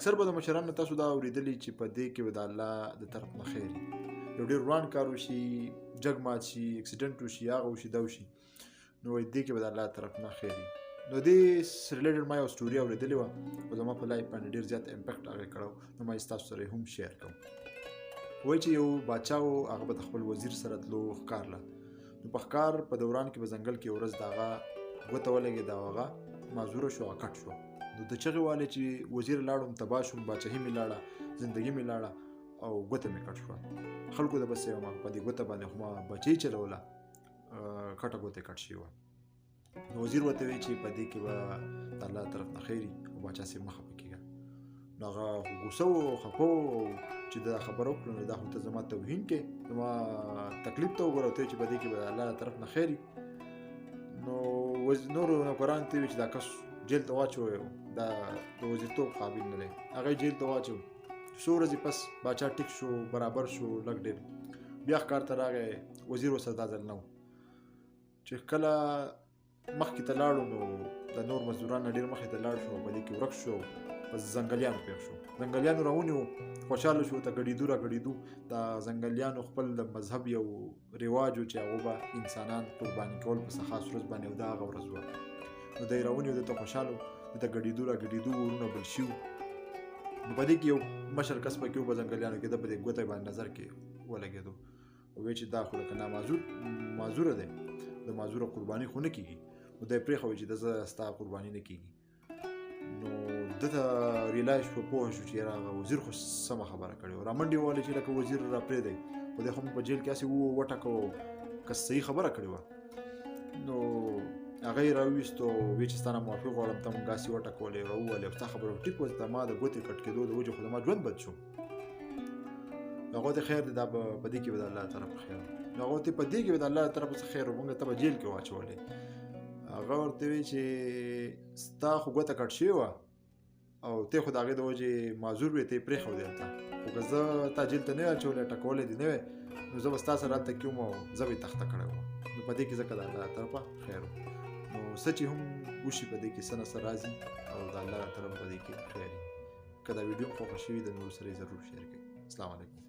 اکثر به د مشرانو تاسو دا اورېدلي چې په دې کې به د الله د طرف نه خیر یو ډېر روان کار وشي، جګ مات شي، اکسیډنټ وشي، هغه وشي دا وشي، نو دې کې به د الله طرف نه خیر نو دې ریلیټډ ما یو سټوري اورېدلې وه او زما په لایف باندې ډېر زیات امپیکټ هغې کړی نو ما یې ستاسو سره هم شیر کوم. وایي چې یو باچا و، هغه به د خپل وزیر سره تلو ښکار له. نو په ښکار په دوران کې به ځنګل کې ورځ د هغه ګوته ولګېده او هغه معذوره شو، هغه کټ شو. نو د چغې والې چې وزیر لاړم، تباه شوم، باچاهي مې لاړه، زندګي مې لاړه او ګوته مې کټ شوه. خلکو ته بس یې په دې ګوته باندې خو ما بچۍ چلوله، کټه ګوته کټ شوې وه. نو وزیر ورته وایي چې په دې کې به د الله طرف نه خیر او باچا صاحب مه خفه کېږه. نو هغه غوسه و، خفه و چې دا خبره وکړو نو دا خو ته زما توهین کې، زما تکلیف ته وګوره، ته چې په دې کې به د الله طرف نه خیر. نو نورو نوکرانو ته وایي چې دا کس جیل ته واچوئ، دا د وزیرتوب قابل نه دی. هغه جیل ته واچو. څو ورځې پس باچا ټیک شو، برابر شو لږ ډېر، بیا ښکار ته راغی. وزیر ورسره دا ځل نه و. چې کله مخکې ته لاړو نو د نور مزدوران نه ډېر مخکې ته لاړ شو، په دې کې ورک شو، په ځنګلیانو پېښ شو. ځنګلیانو راونیو، خوشحاله شو، ته ګډېدو را ګډېدو. د ځنګلیانو خپل د مذهب یو رواج و چې هغو به انسانان قرباني کول په خاص ورځ باندې، او دا هغه ورځ وه. نو دی راونیو، دلته خوشحاله و، دلته ګډېدو را ګډېدو، ورونه بل شي وو. نو په دې کې یو مشر کس پکې و په ځنګلیانو کې، ده په دې ګوته باندې نظر کې ولګېدو. وایي چې دا خو لکه معذوره دی، د معذوره قرباني خو نه کېږي. نو دی پرېښوي چې زه ستا قرباني نه کېږي. نو ده ته ریلایز شو، پوه شو چې یاره هغه وزیر خو سمه خبره کړې وه. را منډې ووهلې چې لکه وزیر را پرېږدی، خو دی خو موږ په جیل کې هسې وټکو که صحیح خبره کړې وه. نو هغه یې راوویستو، وایي چې ستا نه معافي غواړم، ته موږ هسې وټکولې، راووهلې، او ستا خبره ټیک وه، ته ما د ګوتې کټ کېدو د وجې خو زما ژوند بد شو. هغه ته خیر دی، دا په دې کې به د الله طرف خیر. هغه ته په دې کې به د الله طرف څخه خیر و، موږ ته به جیل کې واچولې. هغه ورته وایي چې ستا خو ګوته کټ شوې وه او ته خو د هغې د وجې معذور وې، ته یې پرېښودې هلته، خو که زه تا جیل ته نه وې اچولی، ټکولی دې نه وې، نو زه به ستا سره هلته کې وم او زه به یې تخته کړی وم. نو په دې کې ځکه د الله طرفه خیر و. نو څه چې هم وشي په دې کې څه نه څه راځي او د الله طرف په دې کې خیر وي. که دا ویډیو خوښه شوي د نورو سره یې ضرور شیر کړئ. السلام علیکم.